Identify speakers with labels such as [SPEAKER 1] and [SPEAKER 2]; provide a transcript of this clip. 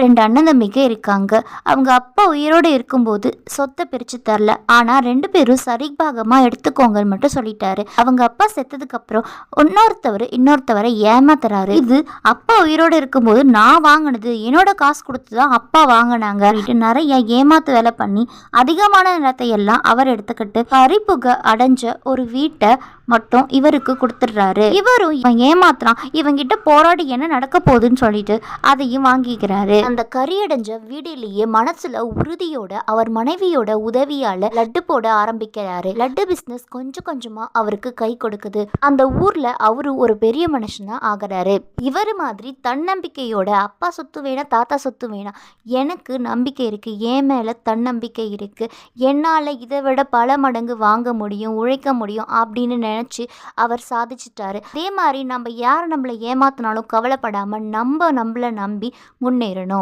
[SPEAKER 1] 2 அண்ணன் தம்பிங்க இருக்காங்க. அவங்க அப்பா உயிரோடு இருக்கும்போது சொத்தை பிரித்து தரல. ஆனால் 2 பேரும் சரிபாகமாக எடுத்துக்கோங்கன்னு மட்டும் சொல்லிட்டாரு. அவங்க அப்பா செத்ததுக்கு அப்புறம் இன்னொருத்தவரை ஏமாத்துறாரு. இது அப்பா உயிரோடு இருக்கும்போது நான் வாங்கினது, என்னோட காசு கொடுத்து தான் அப்பா வாங்கினாங்க நிறைய ஏமாத்து வேலை பண்ணி அதிகமான நிலத்தை எல்லாம் அவர் எடுத்துக்கிட்டு பறிப்புக அடைஞ்ச ஒரு வீட்டை மட்டும் இவருக்கு கொடுத்துடுறாரு. இவரும் இவன் ஏமாத்துறான், இவங்கிட்ட போராடி என்ன நடக்க போகுதுன்னு சொல்லிட்டு அதையும் வாங்கிக்கிறாரு. அந்த கரியடைஞ்ச வீடிலேயே மனசுல உறுதியோட அவர் மனைவியோட உதவியால லட்டு போட ஆரம்பிக்கிறாரு. லட்டு பிசினஸ் கொஞ்சம் கொஞ்சமா அவருக்கு கை கொடுக்குது. அந்த ஊர்ல அவரு ஒரு பெரிய மனுஷனா ஆகிறாரு. இவர் மாதிரி தன்னம்பிக்கையோட அப்பா சொத்து வேணாம், தாத்தா சொத்து வேணாம், எனக்கு நம்பிக்கை இருக்கு, என் மேல தன்னம்பிக்கை இருக்கு, என்னால இதை விட பல மடங்கு வாங்க முடியும், உழைக்க முடியும் அப்படின்னு நினைச்சு அவர் சாதிச்சிட்டாரு. அதே மாதிரி நம்ம யார் நம்மளை ஏமாத்தினாலும் கவலைப்படாம நம்மளை நம்பி முன்னேறணும்.